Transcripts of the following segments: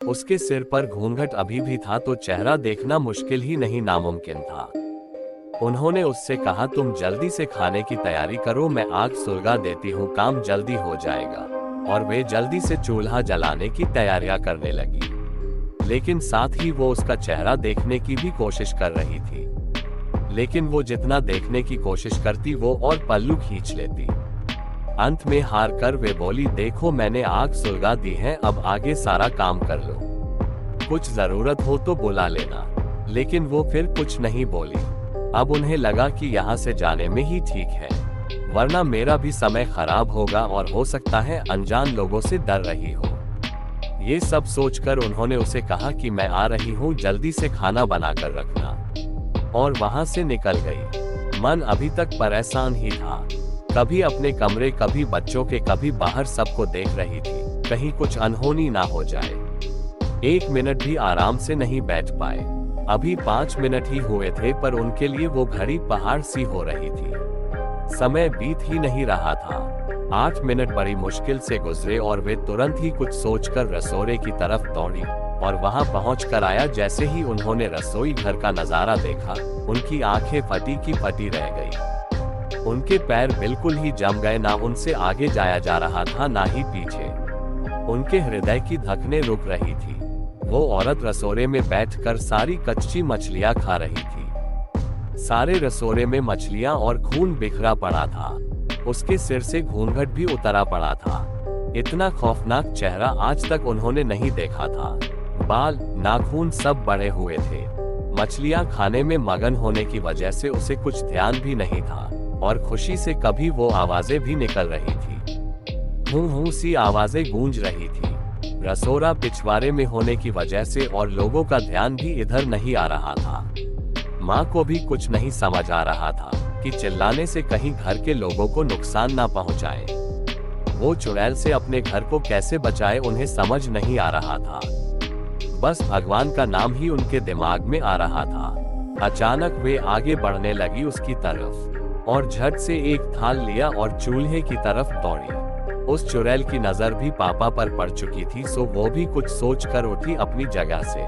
उसके सिर पर घूंघट अभी भी था तो चेहरा देखना मुश्किल ही नहीं नामुमकिन था। उन्होंने उससे कहा, तुम जल्दी से खाने की तैयारी करो, मैं आग सुलगा देती हूँ, काम जल्दी हो जाएगा। और वे जल्दी से चूल्हा जलाने की तैयारियां करने लगी, लेकिन साथ ही वो उसका चेहरा देखने की भी कोशिश कर रही थी। लेकिन वो जितना देखने की कोशिश करती वो और पल्लू खींच लेती। अंत में हार कर वे बोली, देखो मैंने आग सुलगा दी है, अब आगे सारा काम कर लो, कुछ जरूरत हो तो बुला लेना। लेकिन वो फिर कुछ नहीं बोली। अब उन्हें लगा कि यहाँ से जाने में ही ठीक है, वरना मेरा भी समय खराब होगा और हो सकता है अनजान लोगों से डर रही हो। ये सब सोचकर उन्होंने उसे कहा कि मैं आ रही हूँ, जल्दी से खाना बनाकर रखना। और वहां से निकल गई। मन अभी तक परेशान ही था, कभी अपने कमरे, कभी बच्चों के, कभी बाहर, सबको देख रही थी, कहीं कुछ अनहोनी ना हो जाए। 1 मिनट भी आराम से नहीं बैठ पाए। अभी 5 मिनट ही हुए थे पर उनके लिए वो घड़ी पहाड़ सी हो रही थी। समय बीत ही नहीं रहा था। 8 मिनट बड़ी मुश्किल से गुजरे और वे तुरंत ही कुछ सोचकर रसोड़े की तरफ दौड़ी और वहां पहुंचकर आया। जैसे ही उन्होंने रसोई घर का नजारा देखा, उनकी आंखें फटी की फटी रह गई। उनके पैर बिल्कुल ही जम गए, ना उनसे आगे जाया जा रहा था ना ही पीछे। उनके हृदय की धड़कनें रुक रही थी। वो औरत रसोड़े में बैठकर सारी कच्ची मछलियां खा रही थी। सारे रसोड़े में मछलियां और खून बिखरा पड़ा था। उसके सिर से घूंघट भी उतरा पड़ा था। इतना खौफनाक चेहरा आज तक उन्होंने नहीं देखा था। बाल, नाखून सब बड़े हुए थे। मछलियां खाने में मगन होने की वजह से उसे कुछ ध्यान भी नहीं था और खुशी से कभी वो आवाजें भी निकल रही थी। हूं हूं सी आवाजें गूंज रही थी। रसोड़ा पिछवाड़े में होने की वजह से और लोगों का ध्यान भी इधर नहीं आ रहा था। माँ को भी कुछ नहीं समझ आ रहा था कि चिल्लाने से कहीं घर के लोगों को नुकसान ना पहुंचाए। वो चुड़ैल से अपने घर को कैसे बचाए उन्हें समझ नहीं आ रहा था। बस भगवान का नाम ही उनके दिमाग में आ रहा था। अचानक वे आगे बढ़ने लगी उसकी तरफ और झट से एक थाल लिया और चूल्हे की तरफ दौड़ी। उस चुड़ैल की नजर भी पापा पर पड़ चुकी थी, सो वो भी कुछ सोच कर उठी अपनी जगह से।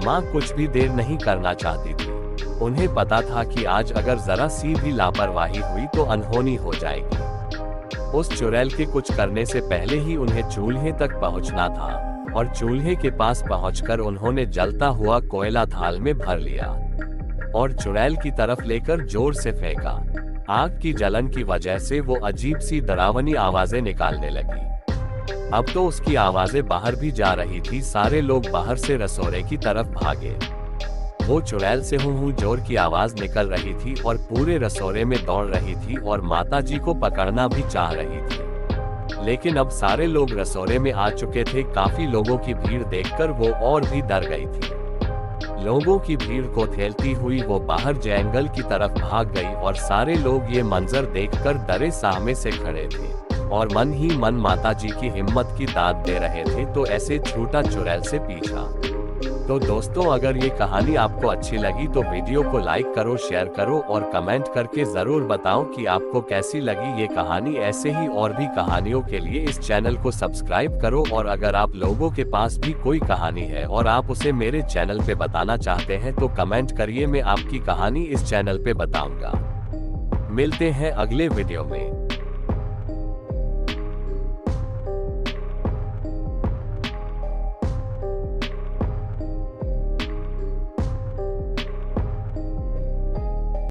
माँ कुछ भी देर नहीं करना चाहती थी। उन्हें पता था कि आज अगर जरा सी भी लापरवाही हुई तो अनहोनी हो जाएगी। उस चुड़ैल के कुछ करने से पहले ही उन्हें चूल्हे तक पहुंचना था और चूल्हे के पास पहुंचकर उन्होंने जलता हुआ कोयला थाल में भर लिया और चुड़ैल की तरफ लेकर जोर से फेंका। आग की जलन की वजह से वो अजीब सी डरावनी आवाजें निकालने लगी। अब तो उसकी आवाजें बाहर भी जा रही थी। सारे लोग बाहर से रसोड़े की तरफ भागे। वो चुड़ैल से हूं जोर की आवाज निकल रही थी और पूरे रसोड़े में दौड़ रही थी और माताजी को पकड़ना भी चाह रही थी। लेकिन अब सारे लोग रसोड़े में आ चुके थे। काफी लोगों की भीड़ देखकर वो और भी डर गई थी। लोगों की भीड़ को ठेलती हुई वो बाहर जंगल की तरफ भाग गई और सारे लोग ये मंजर देखकर डरे सहमे से खड़े थे और मन ही मन माताजी की हिम्मत की दाद दे रहे थे तो ऐसे छूटा चुड़ैल से पीछा। तो दोस्तों, अगर ये कहानी आपको अच्छी लगी तो वीडियो को लाइक करो, शेयर करो और कमेंट करके जरूर बताओ कि आपको कैसी लगी ये कहानी। ऐसे ही और भी कहानियों के लिए इस चैनल को सब्सक्राइब करो और अगर आप लोगों के पास भी कोई कहानी है और आप उसे मेरे चैनल पे बताना चाहते हैं तो कमेंट करिए, मैं आपकी कहानी इस चैनल पे बताऊंगा। मिलते हैं अगले वीडियो में।